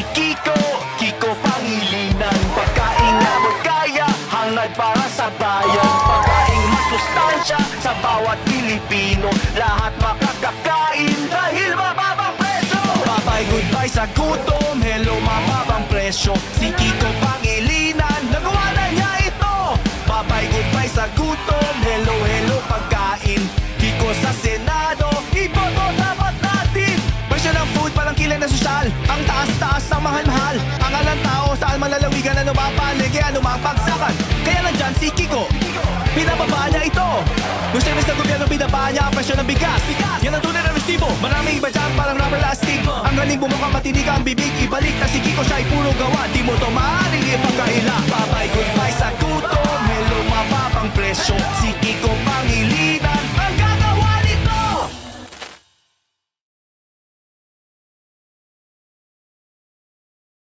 si Kiko, Kiko Pangilinan. Pagkain na magkaya, hangad para sa bayan. Pagkain masustansya sa bawat Pilipino. Lahat makakakain dahil mababang presyo. Bye-bye, goodbye sa gutom, hello mababang presyo. Si Kiko Pangilinan, nagawa na niya ito. Bye-bye, goodbye sa gutom, hello, hello pagkain. Kiko sa Senado, iboto dapat natin. Presyo ng food, palang kilay na sosyal. Ang taas-taas ng mahal-mahal. Ang alang tao, saan malalawigan, ano mapalig, ano mapagsakan. Kaya nandyan si Kiko, pinababa niya ito. Yung service ng gobyerno, pinababa niya ang presyo ng bigas. Yan ang tunay na resibo, maraming iba dyan parang rubber lastic. Ang galing bumuka, matinig ang bibig. Ibalik na si Kiko, siya'y puro gawa. Di mo to maaaring ipagkaila. Bye-bye, goodbye sa gutom, hello mababang presyo. Si Kiko Pangilinan,